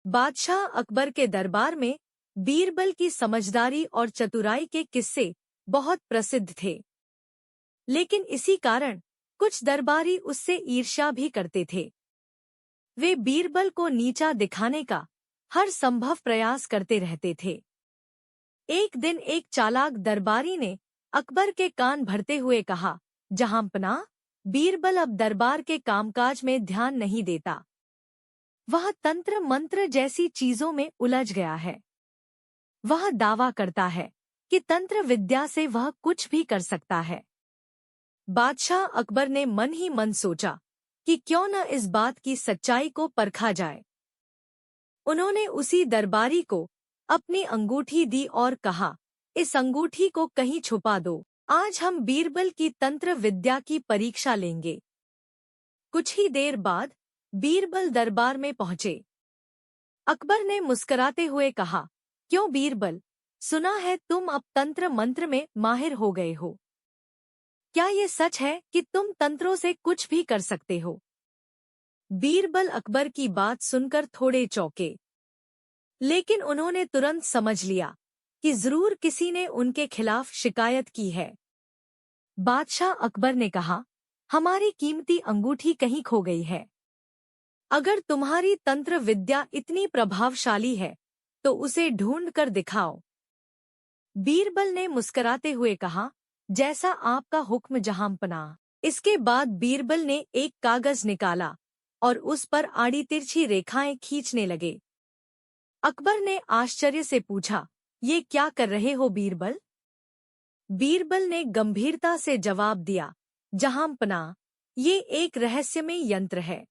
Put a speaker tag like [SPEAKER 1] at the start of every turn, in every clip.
[SPEAKER 1] बादशाह अकबर के दरबार में बीरबल की समझदारी और चतुराई के किस्से बहुत प्रसिद्ध थे। लेकिन इसी कारण कुछ दरबारी उससे ईर्ष्या भी करते थे। वे बीरबल को नीचा दिखाने का हर संभव प्रयास करते रहते थे। एक दिन एक चालाक दरबारी ने अकबर के कान भरते हुए कहा, जहांपनाह, बीरबल अब दरबार के कामकाज में ध्यान नहीं देता। वह तंत्र मंत्र जैसी चीजों में उलझ गया है। वह दावा करता है कि तंत्र विद्या से वह कुछ भी कर सकता है। बादशाह अकबर ने मन ही मन सोचा कि क्यों न इस बात की सच्चाई को परखा जाए। उन्होंने उसी दरबारी को अपनी अंगूठी दी और कहा, इस अंगूठी को कहीं छुपा दो। आज हम बीरबल की तंत्र विद्या की परीक्षा लेंगे। कुछ ही देर बाद बीरबल दरबार में पहुंचे। अकबर ने मुस्कुराते हुए कहा, क्यों बीरबल, सुना है तुम अब तंत्र मंत्र में माहिर हो गए हो। क्या ये सच है कि तुम तंत्रों से कुछ भी कर सकते हो? बीरबल अकबर की बात सुनकर थोड़े चौंके, लेकिन उन्होंने तुरंत समझ लिया कि जरूर किसी ने उनके खिलाफ शिकायत की है। बादशाह अकबर ने कहा, हमारी कीमती अंगूठी कहीं खो गई है। अगर तुम्हारी तंत्र विद्या इतनी प्रभावशाली है तो उसे ढूंढ कर दिखाओ। बीरबल ने मुस्कुराते हुए कहा, जैसा आपका हुक्म जहांपनाह। इसके बाद बीरबल ने एक कागज निकाला और उस पर आड़ी तिरछी रेखाएं खींचने लगे। अकबर ने आश्चर्य से पूछा, ये क्या कर रहे हो बीरबल? बीरबल ने गंभीरता से जवाब दिया, जहांपनाह, ये एक रहस्यमय यंत्र है।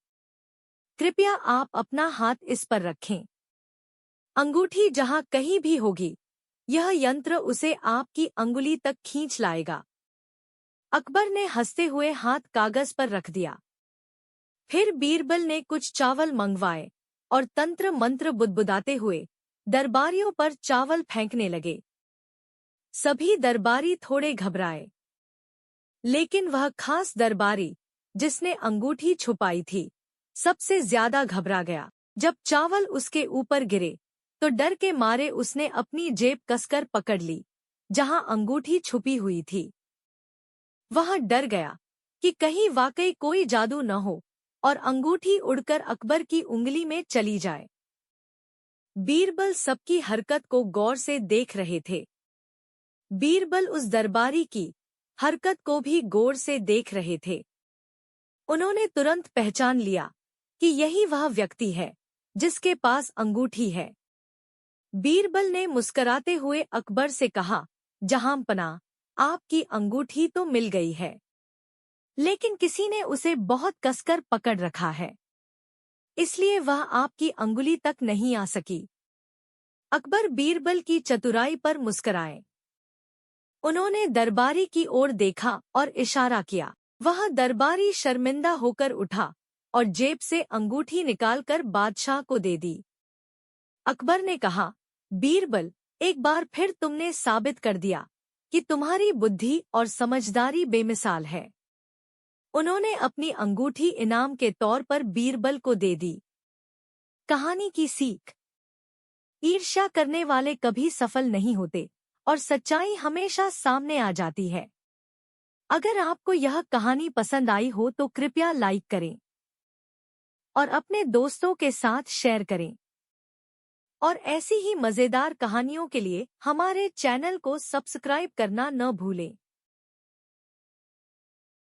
[SPEAKER 1] कृपया आप अपना हाथ इस पर रखें। अंगूठी जहां कहीं भी होगी, यह यंत्र उसे आपकी अंगुली तक खींच लाएगा। अकबर ने हंसते हुए हाथ कागज पर रख दिया। फिर बीरबल ने कुछ चावल मंगवाए और तंत्र मंत्र बुदबुदाते हुए दरबारियों पर चावल फेंकने लगे। सभी दरबारी थोड़े घबराए, लेकिन वह खास दरबारी जिसने अंगूठी छुपाई थी सबसे ज्यादा घबरा गया। जब चावल उसके ऊपर गिरे तो डर के मारे उसने अपनी जेब कसकर पकड़ ली जहां अंगूठी छुपी हुई थी। वह डर गया कि कहीं वाकई कोई जादू न हो और अंगूठी उड़कर अकबर की उंगली में चली जाए। बीरबल सबकी हरकत को गौर से देख रहे थे। बीरबल उस दरबारी की हरकत को भी गौर से देख रहे थे। उन्होंने तुरंत पहचान लिया कि यही वह व्यक्ति है जिसके पास अंगूठी है। बीरबल ने मुस्कुराते हुए अकबर से कहा, जहांपनाह, आपकी अंगूठी तो मिल गई है, लेकिन किसी ने उसे बहुत कसकर पकड़ रखा है, इसलिए वह आपकी अंगुली तक नहीं आ सकी। अकबर बीरबल की चतुराई पर मुस्कुराए। उन्होंने दरबारी की ओर देखा और इशारा किया। वह दरबारी शर्मिंदा होकर उठा और जेब से अंगूठी निकालकर बादशाह को दे दी। अकबर ने कहा, बीरबल, एक बार फिर तुमने साबित कर दिया कि तुम्हारी बुद्धि और समझदारी बेमिसाल है। उन्होंने अपनी अंगूठी इनाम के तौर पर बीरबल को दे दी। कहानी की सीख: ईर्ष्या करने वाले कभी सफल नहीं होते और सच्चाई हमेशा सामने आ जाती है। अगर आपको यह कहानी पसंद आई हो तो कृपया लाइक करें और अपने दोस्तों के साथ शेयर करें। और ऐसी ही मजेदार कहानियों के लिए हमारे चैनल को सब्सक्राइब करना न भूलें।